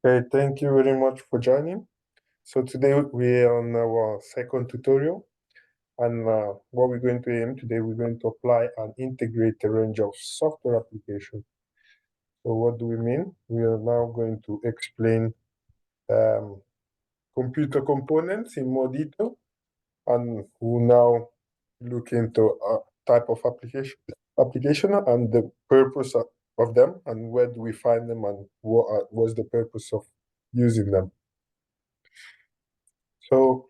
Okay, thank you very much for joining. So today we are on our second tutorial, and what we're going to aim today, we're going to apply and integrate a range of software applications. So what do we mean? We are now going to explain computer components in more detail, and we'll now look into a type of application and the purpose of them, and where do we find them, and what's the purpose of using them. So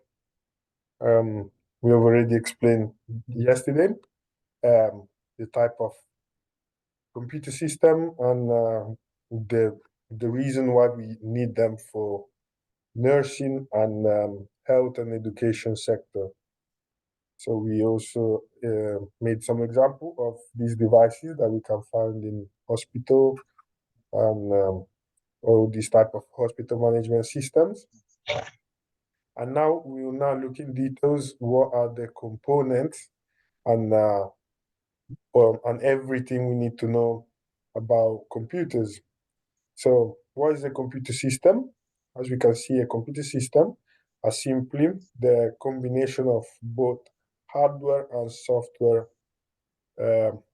we have already explained yesterday the type of computer system and the reason why we need them for nursing and health and education sector. So we also made some example of these devices that we can find in hospital and all these type of hospital management systems. And now we will now look in details what are the components and everything we need to know about computers. So what is a computer system? As we can see, a computer system is simply the combination of both hardware and software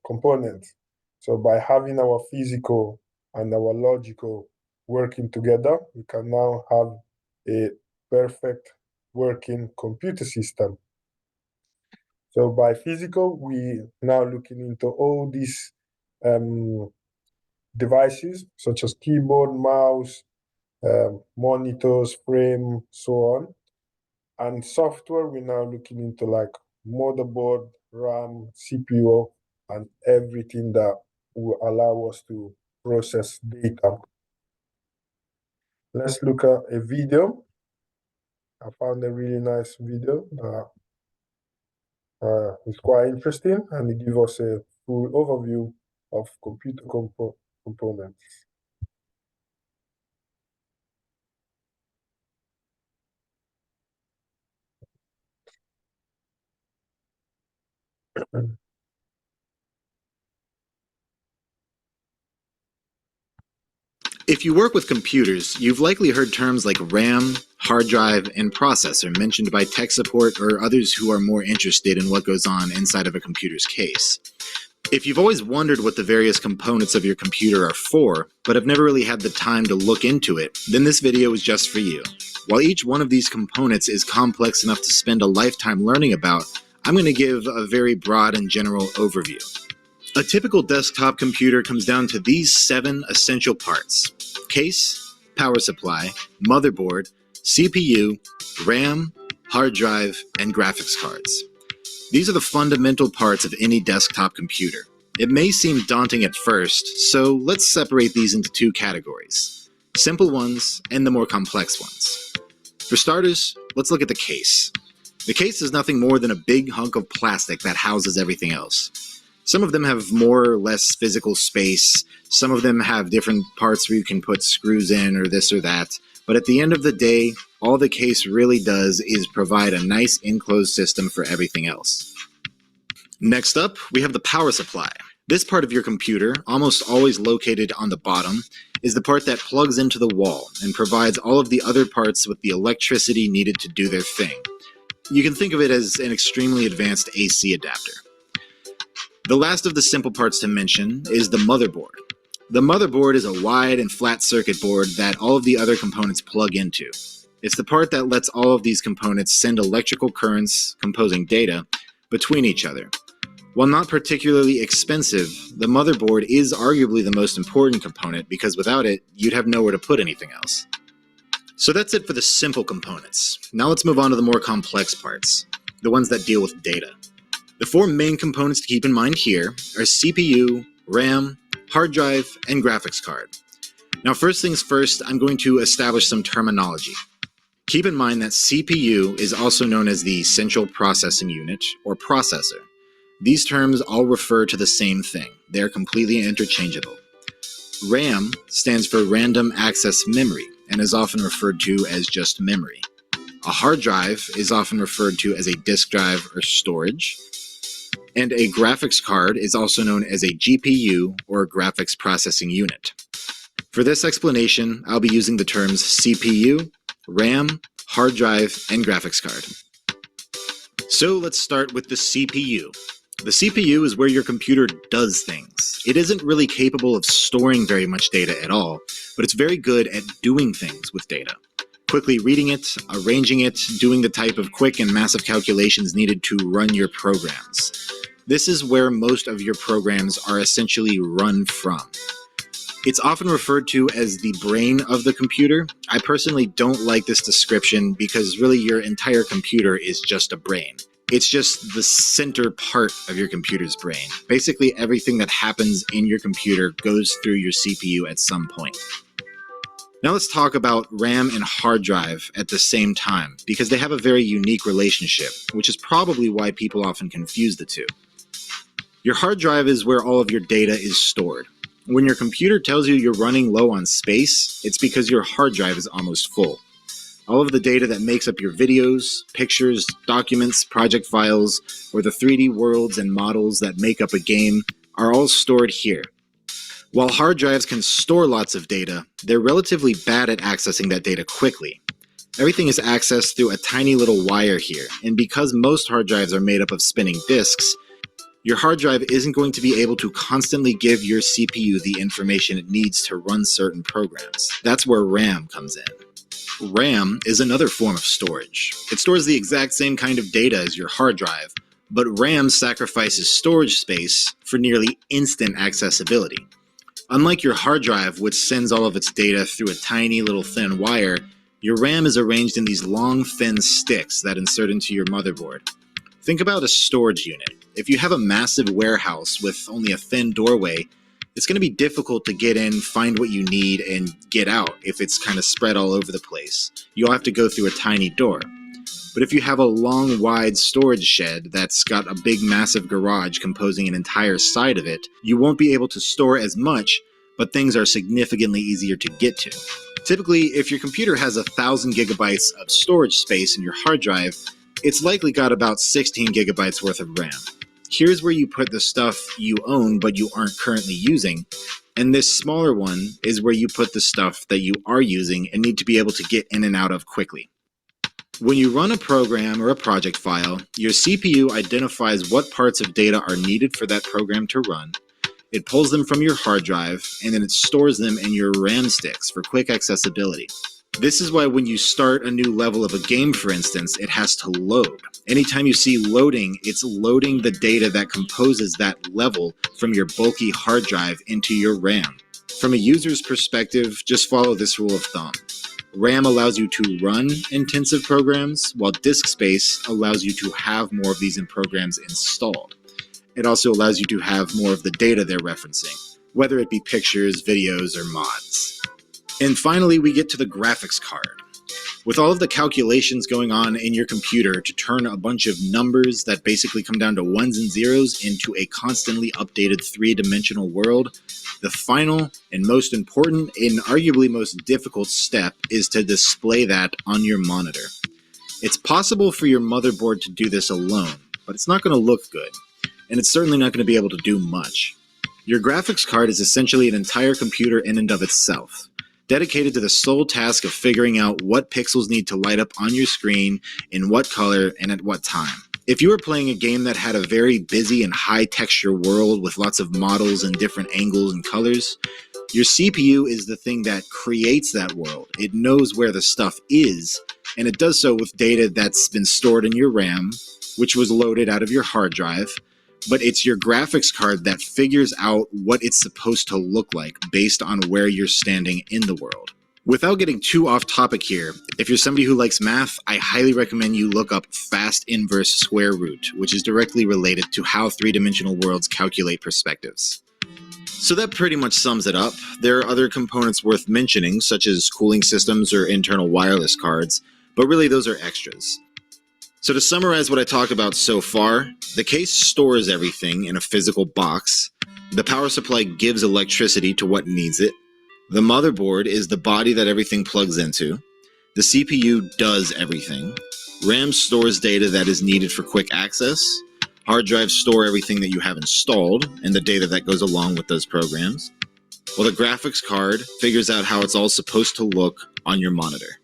components. So by having our physical and our logical working together, we can now have a perfect working computer system. So by physical, we now looking into all these devices, such as keyboard, mouse, monitors, frame, so on. And software, we're now looking into like motherboard, RAM, CPU, and everything that will allow us to process data. Let's look at a video. I found a really nice video that it's quite interesting, and it gives us a full overview of computer components. If you work with computers, you've likely heard terms like RAM, hard drive, and processor mentioned by tech support or others who are more interested in what goes on inside of a computer's case. If you've always wondered what the various components of your computer are for, but have never really had the time to look into it, then this video is just for you. While each one of these components is complex enough to spend a lifetime learning about, I'm going to give a very broad and general overview. A typical desktop computer comes down to these 7 essential parts: case, power supply, motherboard, CPU, RAM, hard drive, and graphics cards. These are the fundamental parts of any desktop computer. It may seem daunting at first, so let's separate these into 2 categories: simple ones and the more complex ones. For starters, let's look at the case. The case is nothing more than a big hunk of plastic that houses everything else. Some of them have more or less physical space, some of them have different parts where you can put screws in or this or that, but at the end of the day, all the case really does is provide a nice enclosed system for everything else. Next up, we have the power supply. This part of your computer, almost always located on the bottom, is the part that plugs into the wall and provides all of the other parts with the electricity needed to do their thing. You can think of it as an extremely advanced AC adapter. The last of the simple parts to mention is the motherboard. The motherboard is a wide and flat circuit board that all of the other components plug into. It's the part that lets all of these components send electrical currents, composing data, between each other. While not particularly expensive, the motherboard is arguably the most important component because without it, you'd have nowhere to put anything else. So that's it for the simple components. Now let's move on to the more complex parts, the ones that deal with data. The 4 main components to keep in mind here are CPU, RAM, hard drive, and graphics card. Now first things first, I'm going to establish some terminology. Keep in mind that CPU is also known as the Central Processing Unit, or processor. These terms all refer to the same thing. They are completely interchangeable. RAM stands for Random Access Memory and is often referred to as just memory. A hard drive is often referred to as a disk drive or storage. And a graphics card is also known as a GPU or graphics processing unit. For this explanation, I'll be using the terms CPU, RAM, hard drive, and graphics card. So let's start with the CPU. The CPU is where your computer does things. It isn't really capable of storing very much data at all, but it's very good at doing things with data. Quickly reading it, arranging it, doing the type of quick and massive calculations needed to run your programs. This is where most of your programs are essentially run from. It's often referred to as the brain of the computer. I personally don't like this description because really your entire computer is just a brain. It's just the center part of your computer's brain. Basically everything that happens in your computer goes through your CPU at some point. Now let's talk about RAM and hard drive at the same time, because they have a very unique relationship, which is probably why people often confuse the two. Your hard drive is where all of your data is stored. When your computer tells you you're running low on space, it's because your hard drive is almost full. All of the data that makes up your videos, pictures, documents, project files, or the 3D worlds and models that make up a game are all stored here. While hard drives can store lots of data, they're relatively bad at accessing that data quickly. Everything is accessed through a tiny little wire here, and because most hard drives are made up of spinning disks, your hard drive isn't going to be able to constantly give your CPU the information it needs to run certain programs. That's where RAM comes in. RAM is another form of storage. It stores the exact same kind of data as your hard drive, but RAM sacrifices storage space for nearly instant accessibility. Unlike your hard drive, which sends all of its data through a tiny little thin wire, your RAM is arranged in these long, thin sticks that insert into your motherboard. Think about a storage unit. If you have a massive warehouse with only a thin doorway, it's going to be difficult to get in, find what you need, and get out if it's kind of spread all over the place. You'll have to go through a tiny door. But if you have a long, wide storage shed that's got a big, massive garage composing an entire side of it, you won't be able to store as much, but things are significantly easier to get to. Typically, if your computer has 1,000 gigabytes of storage space in your hard drive, it's likely got about 16 gigabytes worth of RAM. Here's where you put the stuff you own but you aren't currently using, and this smaller one is where you put the stuff that you are using and need to be able to get in and out of quickly. When you run a program or a project file, your CPU identifies what parts of data are needed for that program to run. It pulls them from your hard drive, and then it stores them in your RAM sticks for quick accessibility. This is why when you start a new level of a game, for instance, it has to load. Anytime you see loading, it's loading the data that composes that level from your bulky hard drive into your RAM. From a user's perspective, just follow this rule of thumb. RAM allows you to run intensive programs, while disk space allows you to have more of these programs installed. It also allows you to have more of the data they're referencing, whether it be pictures, videos, or mods. And finally, we get to the graphics card. With all of the calculations going on in your computer to turn a bunch of numbers that basically come down to ones and zeros into a constantly updated three-dimensional world, the final and most important and arguably most difficult step is to display that on your monitor. It's possible for your motherboard to do this alone, but it's not going to look good, and it's certainly not going to be able to do much. Your graphics card is essentially an entire computer in and of itself, dedicated to the sole task of figuring out what pixels need to light up on your screen, in what color, and at what time. If you were playing a game that had a very busy and high texture world with lots of models and different angles and colors, your CPU is the thing that creates that world. It knows where the stuff is, and it does so with data that's been stored in your RAM, which was loaded out of your hard drive, but it's your graphics card that figures out what it's supposed to look like based on where you're standing in the world. Without getting too off topic here, if you're somebody who likes math, I highly recommend you look up fast inverse square root, which is directly related to how three-dimensional worlds calculate perspectives. So that pretty much sums it up. There are other components worth mentioning, such as cooling systems or internal wireless cards, but really those are extras. So to summarize what I talked about so far, the case stores everything in a physical box. The power supply gives electricity to what needs it. The motherboard is the body that everything plugs into. The CPU does everything. RAM stores data that is needed for quick access. Hard drives store everything that you have installed and the data that goes along with those programs. while the graphics card figures out how it's all supposed to look on your monitor.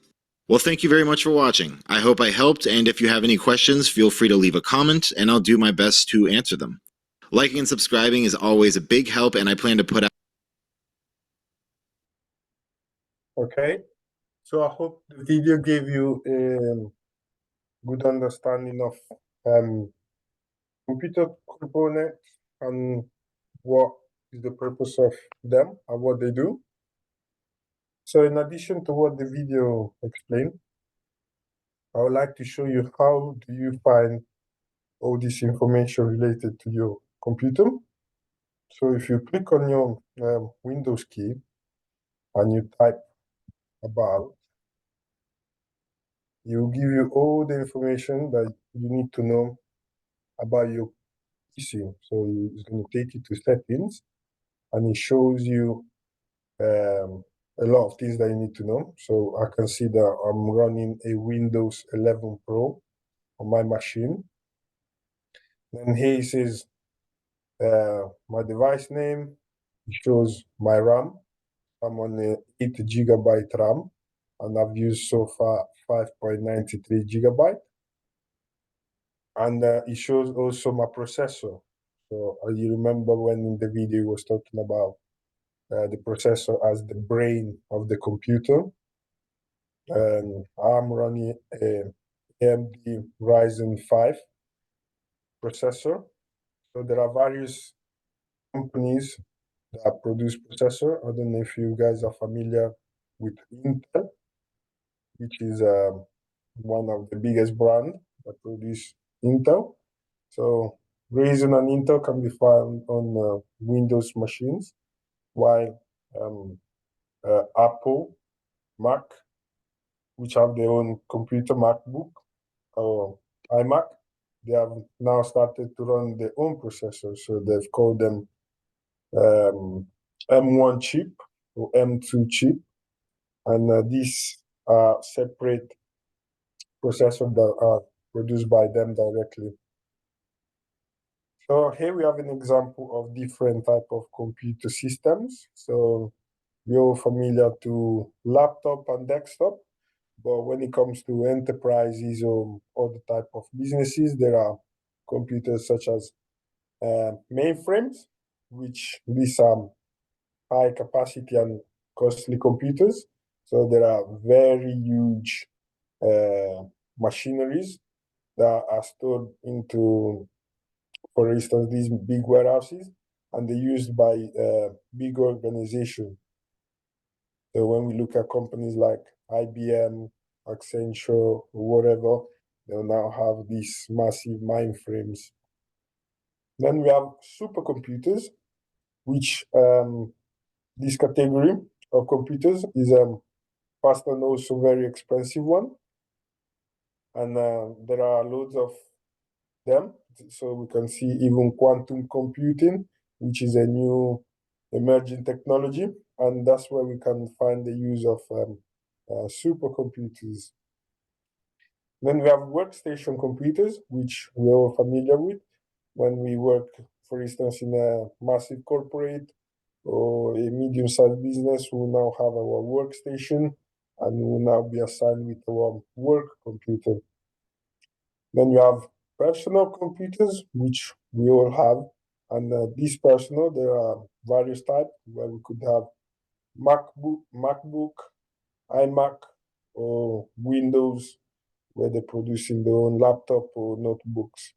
Well, thank you very much for watching. I hope I helped, and if you have any questions, feel free to leave a comment, and I'll do my best to answer them. Liking and subscribing is always a big help, and I plan to put out. Okay, so I hope the video gave you a good understanding of computer components and what is the purpose of them and what they do. So in addition to what the video explained, I would like to show you how do you find all this information related to your computer. So if you click on your Windows key and you type about, it will give you all the information that you need to know about your PC. So it's going to take you to settings, and it shows you a lot of things that you need to know. So I can see that I'm running a Windows 11 Pro on my machine. Then here it says my device name. It shows my RAM. I'm on a 8 GB RAM, and I've used so far 5.93 GB. And it shows also my processor. So you remember when in the video it was talking about the processor as the brain of the computer. And I'm running a AMD Ryzen 5 processor. So there are various companies that produce processor. I don't know if you guys are familiar with Intel, which is one of the biggest brands that produce Intel. So Ryzen and Intel can be found on Windows machines, while Apple, Mac, which have their own computer, MacBook or iMac, they have now started to run their own processors. So they've called them M1 chip or M2 chip. And these are separate processors that are produced by them directly. So here we have an example of different type of computer systems. So you're familiar to laptop and desktop, but when it comes to enterprises or other type of businesses, there are computers such as mainframes, which these are high capacity and costly computers. So there are very huge machineries that are stored into, for instance, these big warehouses, and they're used by big organizations. So when we look at companies like IBM, Accenture, or whatever, they'll now have these massive mainframes. Then we have supercomputers, which this category of computers is fast and also very expensive one. And there are loads of them. So we can see even quantum computing, which is a new emerging technology. And that's where we can find the use of supercomputers. Then we have workstation computers, which we're all familiar with. When we work, for instance, in a massive corporate or a medium-sized business, we will now have our workstation and we will now be assigned with our work computer. Then you have personal computers, which we all have. And these personal, there are various types where we could have MacBook, iMac, or Windows, where they're producing their own laptop or notebooks.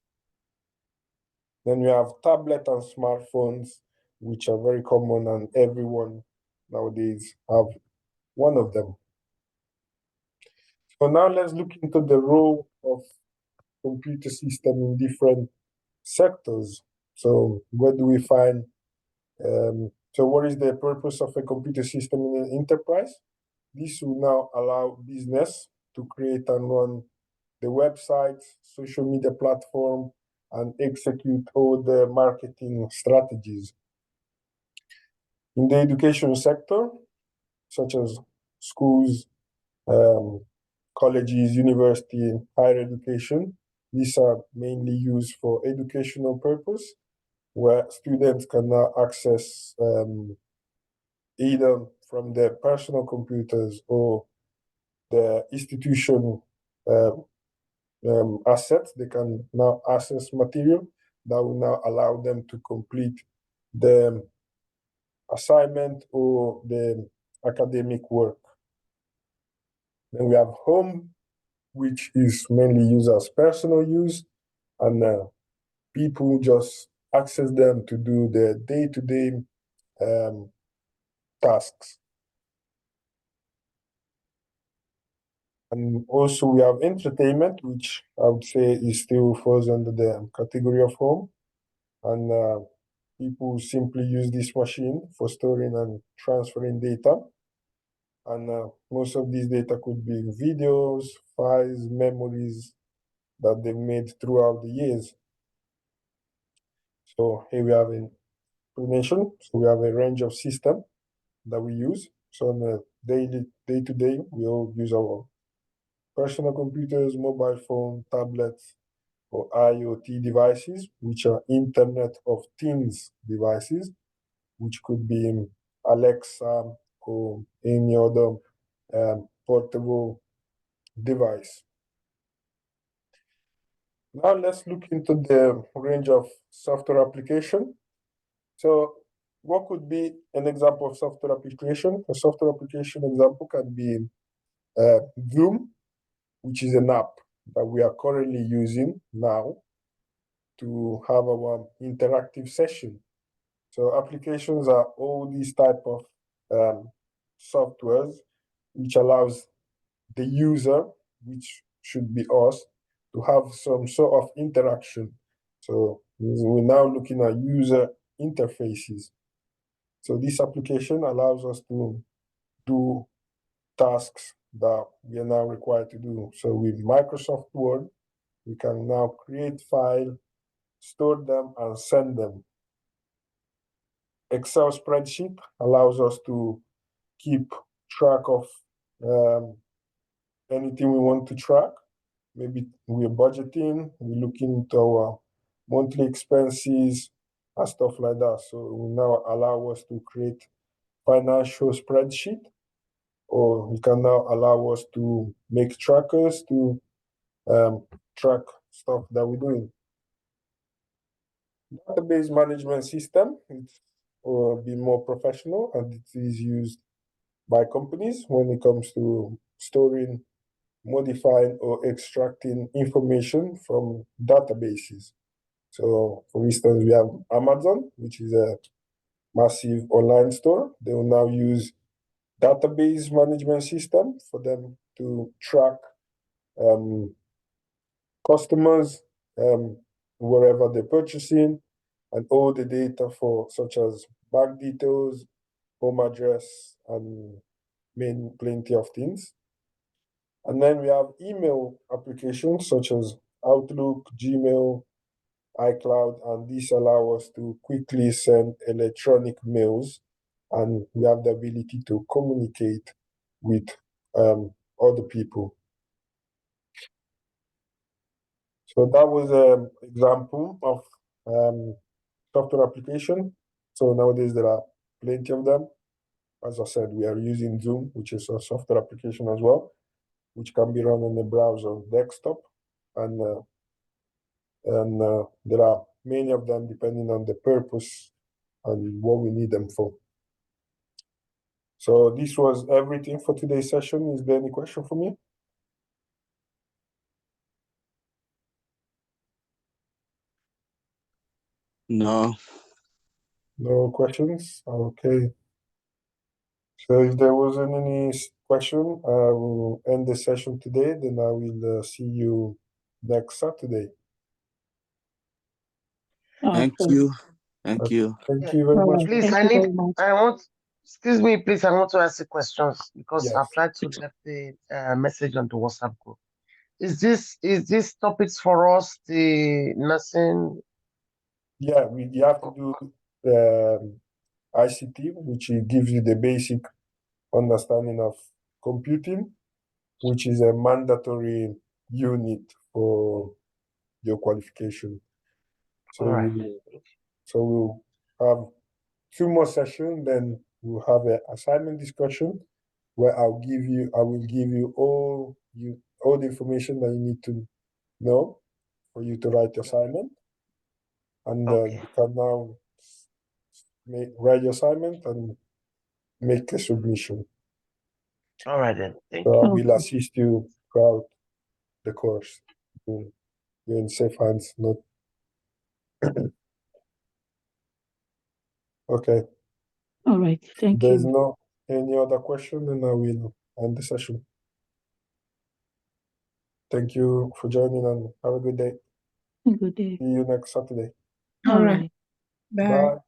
Then you have tablet and smartphones, which are very common, and everyone nowadays have one of them. So now let's look into the role of computer system in different sectors. So where do we find, so what is the purpose of a computer system in an enterprise? This will now allow business to create and run the websites, social media platform, and execute all the marketing strategies. In the education sector, such as schools, colleges, university, higher education, these are mainly used for educational purpose, where students can now access either from their personal computers or the institution assets. They can now access material that will now allow them to complete the assignment or the academic work. Then we have home, which is mainly used as personal use, and people just access them to do their day-to-day tasks. And also we have entertainment, which I would say is still falls under the category of home. And people simply use this machine for storing and transferring data. And most of these data could be videos, files, memories that they've made throughout the years. So here we have an explanation. So we have a range of systems that we use. So on a day-to-day, we all use our personal computers, mobile phone, tablets, or IoT devices, which are Internet of Things devices, which could be Alexa or any other portable device. Now let's look into the range of software application. So what could be an example of software application? A software application example can be Zoom, which is an app that we are currently using now to have our interactive session. So applications are all these type of softwares which allows the user, which should be us, to have some sort of interaction. So we're now looking at user interfaces. So this application allows us to do tasks that we are now required to do. So with Microsoft Word, we can now create files, store them, and send them. Excel spreadsheet allows us to keep track of anything we want to track. Maybe we're budgeting, we're looking into our monthly expenses and stuff like that. So it will now allow us to create financial spreadsheet, or we can now allow us to make trackers to track stuff that we're doing. Database management system, it's be more professional, and it is used by companies when it comes to storing, modifying, or extracting information from databases. So, for instance, we have Amazon, which is a massive online store. They will now use database management system for them to track customers wherever they're purchasing, and all the data for such as bank details, home address, and plenty of things. And then we have email applications such as Outlook, Gmail, iCloud, and these allow us to quickly send electronic mails, and we have the ability to communicate with other people. So that was an example of software application. So nowadays there are plenty of them. As I said, we are using Zoom, which is a software application as well, which can be run on the browser desktop, and there are many of them depending on the purpose and what we need them for. So this was everything for today's session. Is there any question for me? No. No questions? Okay. So if there wasn't any question, I will end the session today. Then I will see you next Saturday. Thank you. Thank you. Thank you very much. Please, excuse me, please, I want to ask you questions because Yes. I've tried to get the message on the WhatsApp group. Is this topics for us, the nursing? Yeah, you have to do ICT, which gives you the basic understanding of computing, which is a mandatory unit for your qualification. So, All right. so we'll have 2 more sessions, then we'll have an assignment discussion where I will give you all the information that you need to know for you to write your assignment. And Okay. you can now write your assignment and make a submission. All right then. Thank So I you. will assist you throughout the course. You're in safe hands. Not okay. All right. Thank There's you. no any other question, then I will end the session. Thank you for joining and have a good day. Good day. See you next Saturday. All right. Bye. Bye.